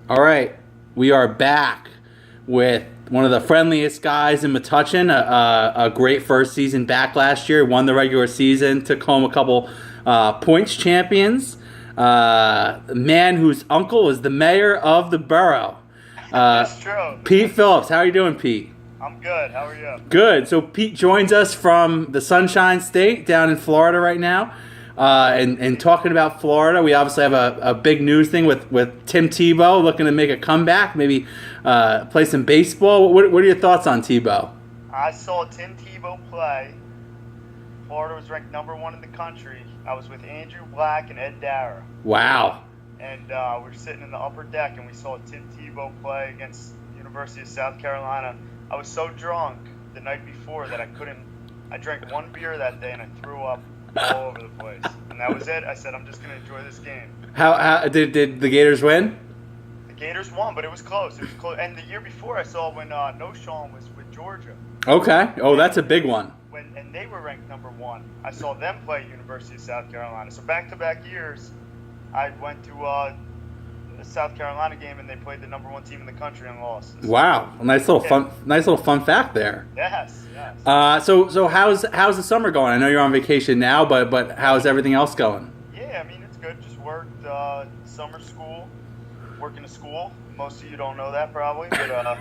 All right, we are back with one of the friendliest guys in Metuchen. A great first season back last year. Won the regular season. Took home a couple points champions. Man whose uncle is the mayor of the borough. That's true. Pete Phillips. How are you doing, Pete? I'm good. How are you? Good. So Pete joins us from the Sunshine State down in Florida right now. And talking about Florida, we obviously have a big news thing with Tim Tebow looking to make a comeback, maybe play some baseball. What are your thoughts on Tebow? I saw Tim Tebow play. Florida was ranked #1 in the country. I was with Andrew Black and Ed Dara. Wow. And we're sitting in the upper deck, and we saw Tim Tebow play against University of South Carolina. I was so drunk the night before that I drank one beer that day, and I threw up all over the place. And that was it. I said, I'm just going to enjoy this game. How did the Gators win? The Gators won, but it was close. It was close. And the year before, I saw when Noshawn was with Georgia. Okay. Oh, that's a big one. And they were ranked #1. I saw them play University of South Carolina. So back-to-back years, I went to a South Carolina game, and they played the #1 team in the country and lost. Wow. Nice little fun fact there. Yes. So how's the summer going? I know you're on vacation now, but how's everything else going? Yeah, I mean, it's good. Just worked summer school, working a school. Most of you don't know that probably, but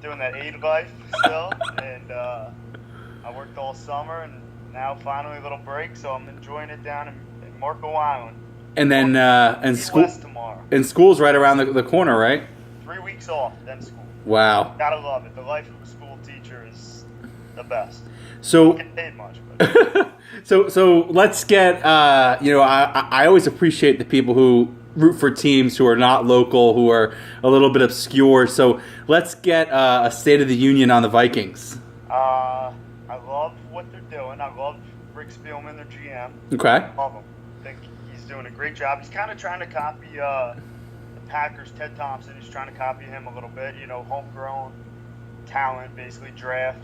doing that aid life still. And I worked all summer, and now finally a little break, so I'm enjoying it down in Marco Island. And then tomorrow. And school's right around the corner, right? 3 weeks off, then school. Wow. Gotta love it. The life of a school teacher is the best. So Don't get paid much, but so let's get I always appreciate the people who root for teams who are not local, who are a little bit obscure. So let's get a State of the Union on the Vikings. I love what they're doing. I love Rick Spielman, their GM. Okay. Love him. I think he's doing a great job. He's kind of trying to copy the Packers, Ted Thompson. He's trying to copy him a little bit. Homegrown talent, basically draft.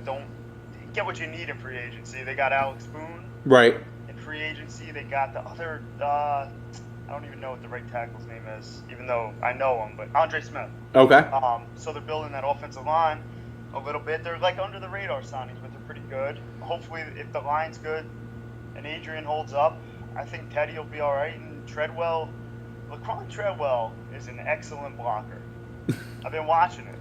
Don't get what you need in free agency. They got Alex Boone. Right. In free agency, they got the other. I don't even know what the right tackle's name is, even though I know him. But Andre Smith. Okay. So they're building that offensive line a little bit. They're like under the radar signings, but they're pretty good. Hopefully, if the line's good and Adrian holds up, I think Teddy will be all right. And Treadwell, Laquan Treadwell is an excellent blocker. I've been watching it.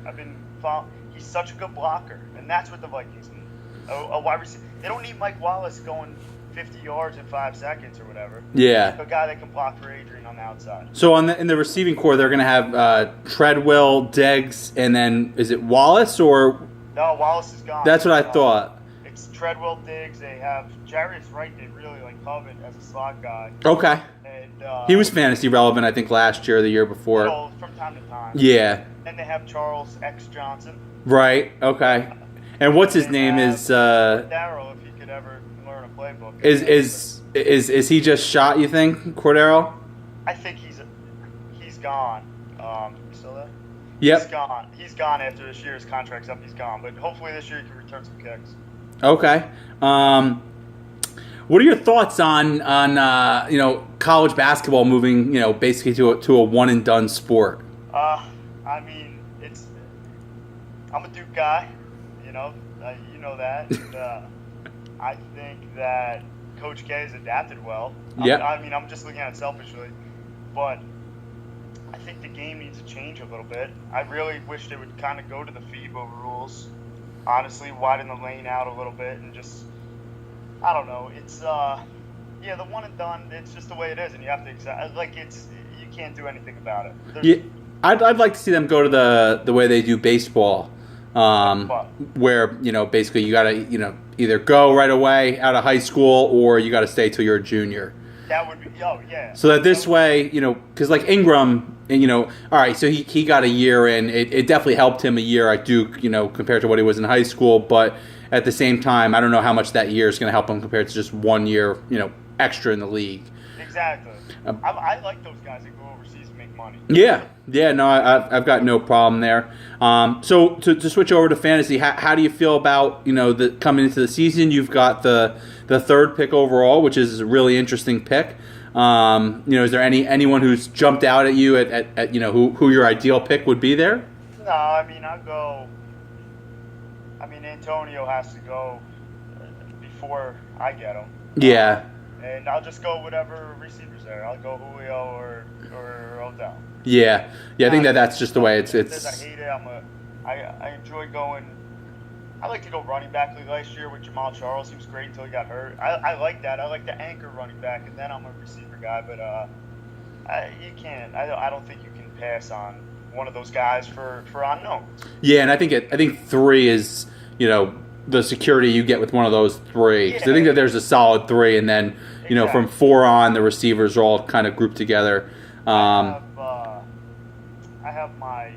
He's such a good blocker, and that's what the Vikings need. A wide receiver. They don't need Mike Wallace going 50 yards in 5 seconds or whatever. Yeah. A guy that can block for Adrian on the outside. So in the receiving core, they're going to have Treadwell, Diggs, and then is it Wallace or? No, Wallace is gone. That's what I thought. It's Treadwell, Diggs. They have Jarius Wright. They really covet as a slot guy. Okay. And he was fantasy relevant, I think, last year or the year before. From time to time. Yeah. And they have Charles X Johnson. Right. Okay. And what's his name is? Darryl, if he could ever learn a playbook. Is he just shot? You think, Cordero? I think he's gone. Still there? Yep. He's gone after this year's contract's up. He's gone, but hopefully this year he can return some kicks. Okay. What are your thoughts on college basketball moving basically to a one and done sport? I mean, I'm a Duke guy. You know that. And, I think that Coach K has adapted well. Yeah. I'm just looking at it selfishly, but I think the game needs to change a little bit. I really wish they would kind of go to the FIBA rules. Honestly, widen the lane out a little bit and just, I don't know. It's the one and done. It's just the way it is, and you have to accept. You can't do anything about it. Yeah, I'd like to see them go to the way they do baseball. Where basically you gotta either go right away out of high school or you gotta stay till you're a junior. That would be yeah. So that this way because like Ingram, all right, so he got a year in. It definitely helped him a year at Duke, compared to what he was in high school. But at the same time, I don't know how much that year is going to help him compared to just 1 year, extra in the league. Exactly. I like those guys that go overseas and make money. Yeah, no, I've got no problem there. So to switch over to fantasy, how do you feel about coming into the season? You've got the third pick overall, which is a really interesting pick. Is there anyone who's jumped out at you at who your ideal pick would be there? No, I mean, I'll go. I mean, Antonio has to go before I get him. Yeah. And I'll just go whatever receivers there. I'll go Julio or Odell. Yeah. I think that's just the way it's. I hate it. I enjoy going. I like to go running back like last year with Jamal Charles. He was great until he got hurt. I like that. I like the anchor running back, and then I'm a receiver guy. But you can't. I don't think you can pass on one of those guys for unknowns. Yeah, and I think 3 is the security you get with one of those 3. Because I think that there's a solid 3, and then from 4 on, the receivers are all kind of grouped together. I have my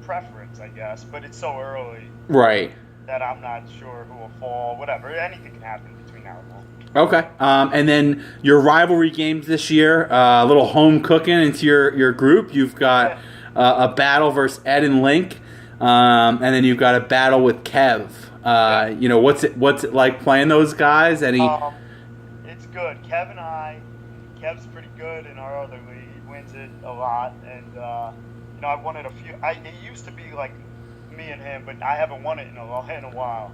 preference, I guess, but it's so early. Right. That I'm not sure who will fall. Whatever, anything can happen between now and then. Okay. And then your rivalry games this year, a little home cooking into your group. You've got a battle versus Ed and Link, and then you've got a battle with Kev. What's it like playing those guys? It's good. Kev's pretty good in our other league. He wins it a lot, and I won it a few. It used to be like me and him, but I haven't won it in a while.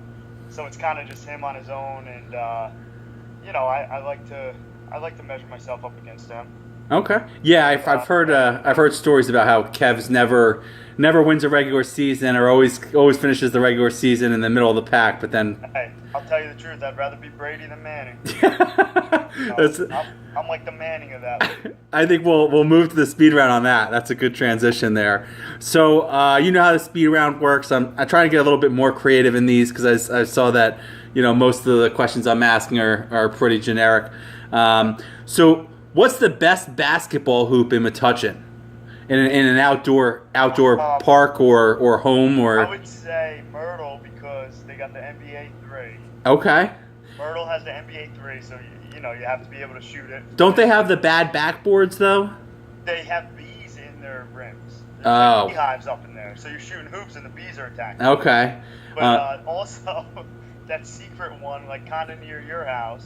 So it's kind of just him on his own, and I like to measure myself up against him. Okay. Yeah, I've heard stories about how Kev's never wins a regular season or always finishes the regular season in the middle of the pack, but then. Hey, I'll tell you the truth. I'd rather be Brady than Manning. I'm like the Manning of that. I think we'll move to the speed round on that. That's a good transition there. So you know how the speed round works. I'm trying to get a little bit more creative in these because I saw that most of the questions I'm asking are pretty generic. So what's the best basketball hoop in Metuchen? In an outdoor park or home or? I would say Myrtle because they got the NBA 3. Okay. Myrtle has the NBA 3, so you have to be able to shoot it. Don't they have the bad backboards though? They have bees in their rims. There's beehives up in there, so you're shooting hoops and the bees are attacking. Okay. But also that secret one, like kind of near your house.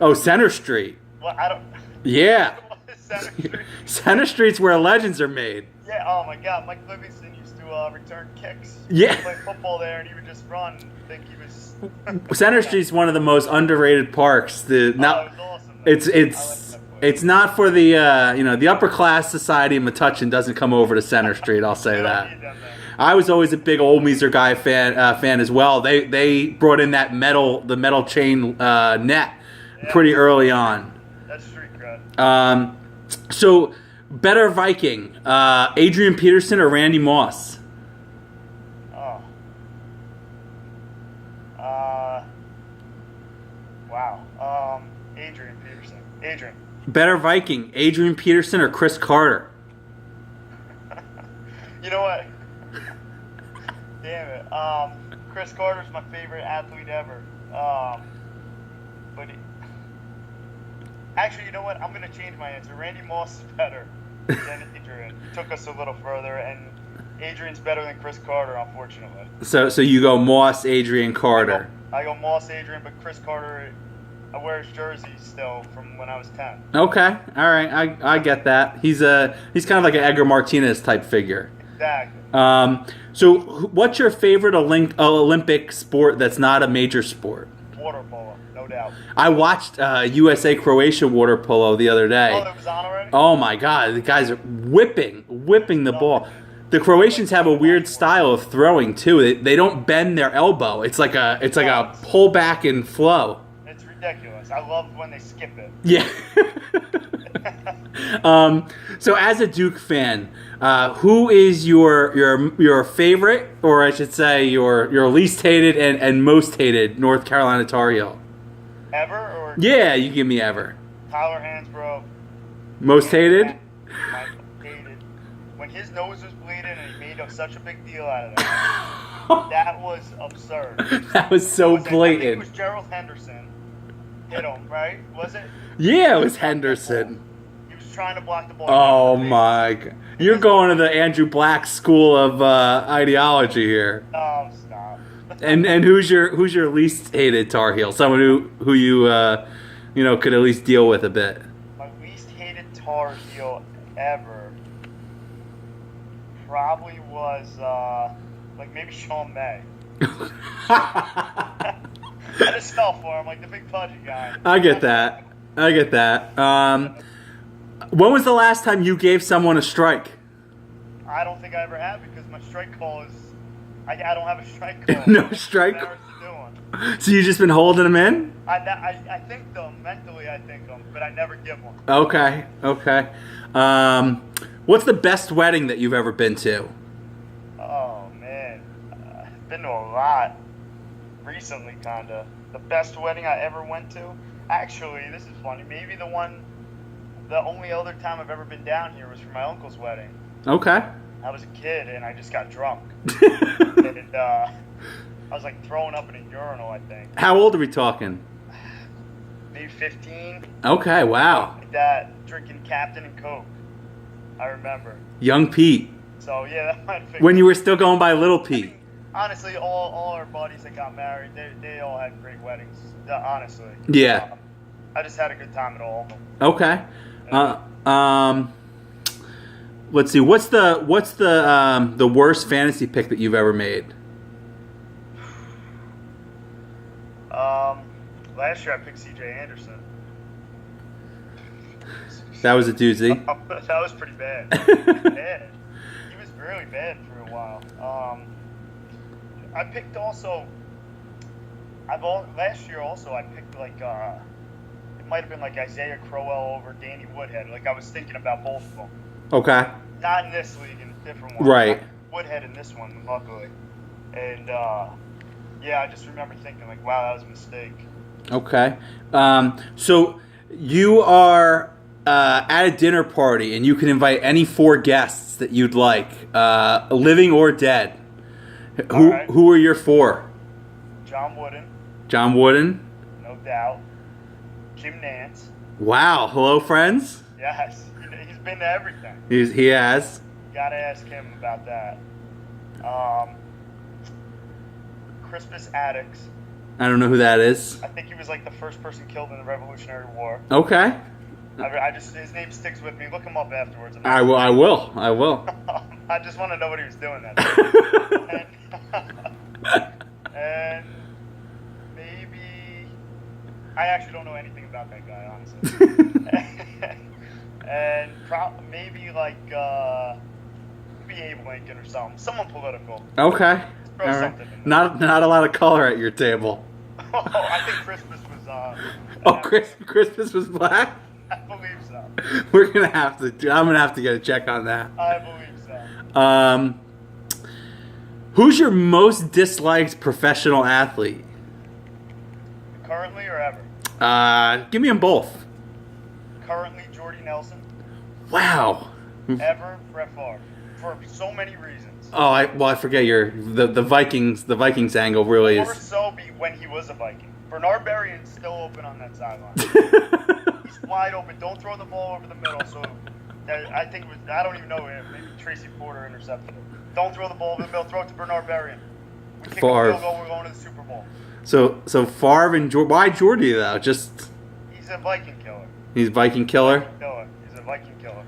Oh, Center Street. Well, I don't. Yeah. Center Street. Center Street's where legends are made. Yeah. Oh my God, Mike Livingston used to return kicks. Yeah. He would play football there, and he would just run. And think he was. Center Street's one of the most underrated parks. It was awesome. It's not for the the upper class society in Metuchen doesn't come over to Center Street. I'll say that. I was always a big Old Meezer guy fan as well. They brought in the metal chain net pretty early on. That's street cred. So better Viking, Adrian Peterson or Randy Moss? Wow. Adrian Peterson. Adrian. Better Viking, Adrian Peterson or Chris Carter? You know what? Damn it. Chris Carter's my favorite athlete ever. Actually, you know what? I'm going to change my answer. Randy Moss is better than Adrian. He took us a little further, and Adrian's better than Chris Carter, unfortunately. So you go Moss, Adrian, Carter. I go Moss, Adrian, but Chris Carter, I wear his jersey still from when I was 10. Okay, all right, I get that. He's kind of like an Edgar Martinez type figure. Exactly. So what's your favorite Olympic sport that's not a major sport? Water polo, no doubt. I watched USA Croatia water polo the other day. Oh, that was on already? Oh my God, the guys are whipping the ball. The Croatians have a weird style of throwing too. They don't bend their elbow. It's like a pull back and flow. It's ridiculous. I love when they skip it. Yeah. So as a Duke fan, who is your favorite, or I should say your least hated and most hated North Carolina Tar Heel? Ever or? Yeah, you give me ever. Tyler Hansbrough. Most hated? Hated. When his nose was bleeding and he made such a big deal out of that. That was absurd. That was so I think blatant. it was Gerald Henderson. Hit him, right? Was it? Yeah, it was Henderson. He was trying to block the ball. Oh my God. You're going to the Andrew Black school of ideology here. Oh, stop. And who's your least hated Tar Heel? Someone who you could at least deal with a bit. My least Tar Heel ever probably was like maybe Sean May. I just fell for him, like the big pudgy guy. I get that. When was the last time you gave someone a strike? I don't think I ever have because my strike call is I don't have a strike call. No strike? I'm embarrassed to do one. So you just been holding them in? I think them mentally. I think them, but I never give one. Okay. What's the best wedding that you've ever been to? Oh man, I've been to a lot recently. Kinda the best wedding I ever went to. Actually, this is funny. Maybe the only other time I've ever been down here was for my uncle's wedding. Okay. I was a kid and I just got drunk. And I was like throwing up in a urinal, I think. How old are we talking? Maybe 15. Okay, wow. Like that, drinking Captain and Coke. I remember. Young Pete. So yeah, that might have been. When you were still going by Little Pete. Honestly, all our buddies that got married, they all had great weddings. Honestly. Yeah. I just had a good time at all of them. Okay. Let's see. What's the worst fantasy pick that you've ever made? Last year I picked C.J. Anderson. That was a doozy. That was pretty bad. Bad. He was really bad for a while. I picked also. Last year also I picked like it might have been like Isaiah Crowell over Danny Woodhead. Like I was thinking about both of them. Okay. Not in this league, in a different one. Right. Woodhead in this one, luckily. And yeah, I just remember thinking like, wow, that was a mistake. Okay. So you are at a dinner party and you can invite any 4 guests that you'd like, living or dead. Who are your 4? John Wooden. John Wooden. No doubt. Jim Nance. Wow. Hello, friends. Yes. He's been to everything. He has. Gotta ask him about that. Crispus Attucks. I don't know who that is. I think he was like the first person killed in the Revolutionary War. Okay. His name sticks with me. Look him up afterwards. I will. I just want to know what he was doing that day. and maybe I actually don't know anything about that guy, honestly. and maybe like maybe Abe Lincoln or something. Someone political. Okay. Throw All right. something in there. Not a lot of color at your table. Oh, I think Crispus was. Crispus was black. I believe so. I'm gonna have to get a check on that. I believe so. Who's your most disliked professional athlete? Currently or ever? Give me them both. Currently, Jordy Nelson. Wow. Ever, Brett Favre. For so many reasons. Oh, I forget the Vikings. The Vikings angle really Or is. so be when he was a Viking. Bernard Berrien's still open on that sideline. He's wide open. Don't throw the ball over the middle. So I think it was, I don't even know him. Maybe Tracy Porter intercepted it. Don't throw the ball over the middle. Throw it to Bernard Berrien. We kick a Favre. field goal. We're going to the Super Bowl. So Favre and why Jordy though? Just He's a Viking killer. he's Viking killer. He's a Viking killer.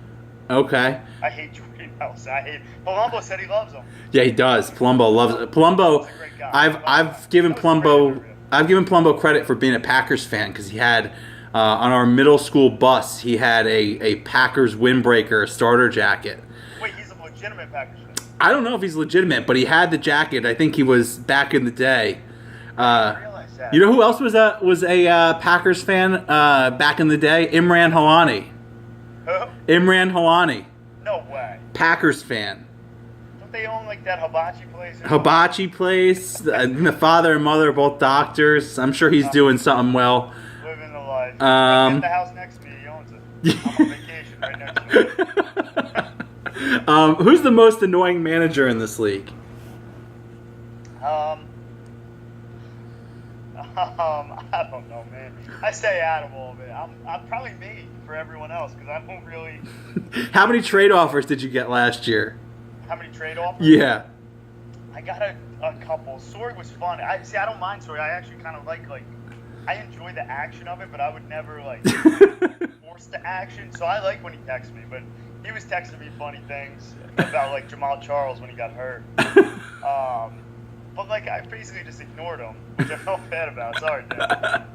Okay. I hate Jordy Nelson. Palumbo said he loves him. Yeah, he does. Palumbo loves it. Palumbo. He's a great guy. I've given That was a great Palumbo interview. credit for being a Packers fan because he had on our middle school bus he had a Packers windbreaker starter jacket. Wait, he's a legitimate Packers fan. I don't know if he's legitimate, but he had the jacket. I think he was back in the day. I didn't realize that. You know who else was a Packers fan back in the day? Imran Halani. Who? Imran Halani, No way. Packers fan. Don't they own like that hibachi place? Hibachi place. The father and mother are both doctors. I'm sure he's doing something well. Living the life. Um, the house next to me, he owns it. I'm on vacation right next to it. Who's the most annoying manager in this league? I don't know, man. I stay out of all of it. I'm probably me for everyone else because I don't really. How many trade offers did you get last year? How many trade offers? Yeah. I got a couple. Sorg was fun. I don't mind Sorg. I actually kind of like I enjoy the action of it, but I would never like force the action. So I like when he texts me, but he was texting me funny things about like Jamal Charles when he got hurt. But like I basically just ignored him, which I felt bad about. Sorry, Dad.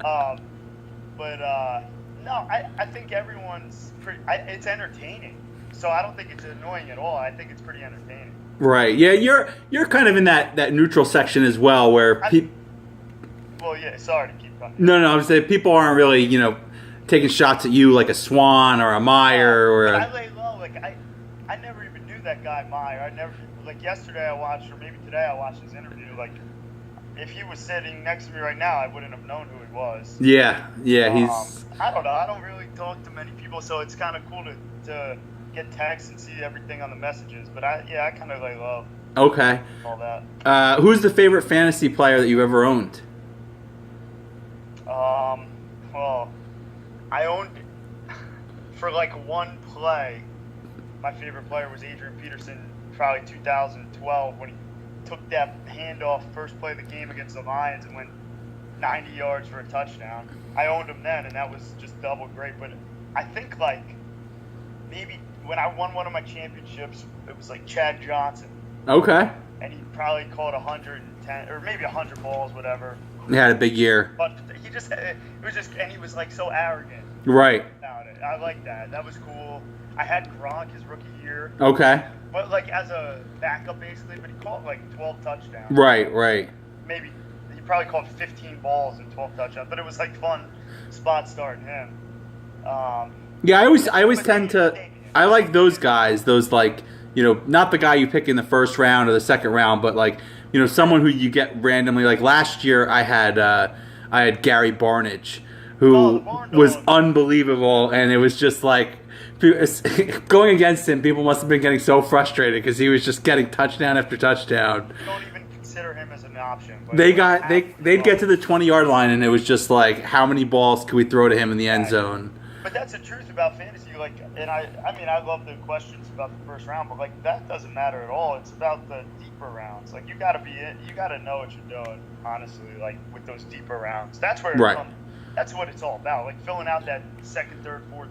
No, I think everyone's pretty. It's entertaining, so I don't think it's annoying at all. I think it's pretty entertaining. Right. Yeah, you're kind of in that neutral section as well, where people. Well, yeah. Sorry to keep going. No, I was saying people aren't really, taking shots at you like a Swan or a Meyer or. I lay low. Like I never even knew that guy Meyer. I never like yesterday I watched, or maybe today I watched his interview. Like if he was sitting next to me right now, I wouldn't have known who he was. Yeah, he's. I don't know. I don't really talk to many people, so it's kind of cool to get texts and see everything on the messages. But I kind of lay low. Okay. All that. Who's the favorite fantasy player that you've ever owned? Well, I owned for like one play. My favorite player was Adrian Peterson, probably 2012 when he took that handoff first play of the game against the Lions and went 90 yards for a touchdown. I owned him then, and that was just double great. But I think like maybe when I won one of my championships, it was like Chad Johnson. Okay. And he probably caught 110 or maybe 100 balls, whatever. He had a big year. But and he was like so arrogant. Right. About it. I like that. That was cool. I had Gronk his rookie year. Okay. But like as a backup basically, but he caught like 12 touchdowns. Right. Maybe he probably caught 15 balls and 12 touchdowns, but it was like fun spot starting him. Yeah, I always tend to. I like those guys. Those like not the guy you pick in the first round or the second round, but like someone who you get randomly. Like last year, I had Gary Barnidge, who was unbelievable, and it was just like going against him. People must have been getting so frustrated because he was just getting touchdown after touchdown. You don't even consider him as an option. But they'd get to the 20-yard line, and it was just like, how many balls could we throw to him in the end zone? But that's the truth about fantasy. Like, and I love the questions about the first round, but like that doesn't matter at all. It's about the deeper rounds. Like you gotta know what you're doing. Honestly, like with those deeper rounds, that's where that's what it's all about. Like filling out that second, third, fourth.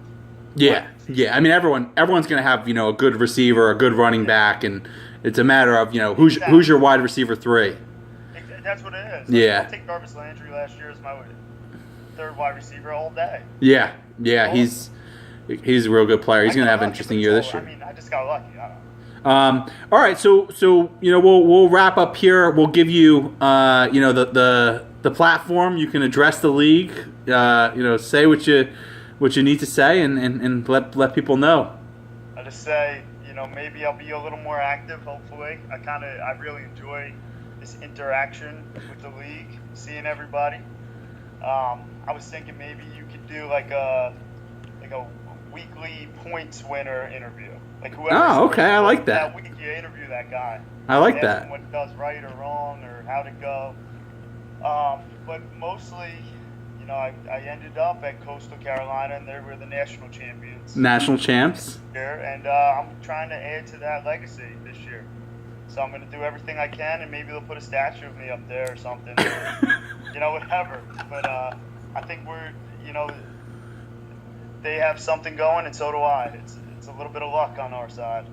Yeah. I mean, everyone's gonna have a good receiver, a good running back, and it's a matter of who's your wide receiver 3. That's what it is. Yeah. I'll take Jarvis Landry last year as my third wide receiver all day. Yeah. He's a real good player. He's going to have an interesting year this year. I mean, I just got lucky. I don't know. All right, so we'll wrap up here. We'll give you the platform. You can address the league. Say what you need to say, and let people know. I just say maybe I'll be a little more active. Hopefully, I really enjoy this interaction with the league, seeing everybody. I was thinking maybe you could do like a weekly points winner interview. Like whoever. Oh, okay, I like that. That week you interview that guy. I like that. Ask him what he does right or wrong or how to go. But mostly, I ended up at Coastal Carolina and they were the national champions. National champs. Here, and I'm trying to add to that legacy this year. So I'm going to do everything I can, and maybe they'll put a statue of me up there or something, or, whatever. But I think they have something going, and so do I. It's a little bit of luck on our side.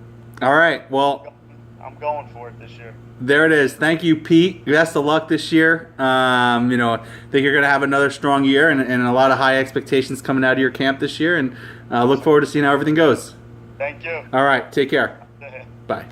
All right, well, I'm going for it this year. There it is. Thank you, Pete. Best of luck this year. I think you're going to have another strong year and a lot of high expectations coming out of your camp this year, and look forward to seeing how everything goes. Thank you. All right, take care. Bye.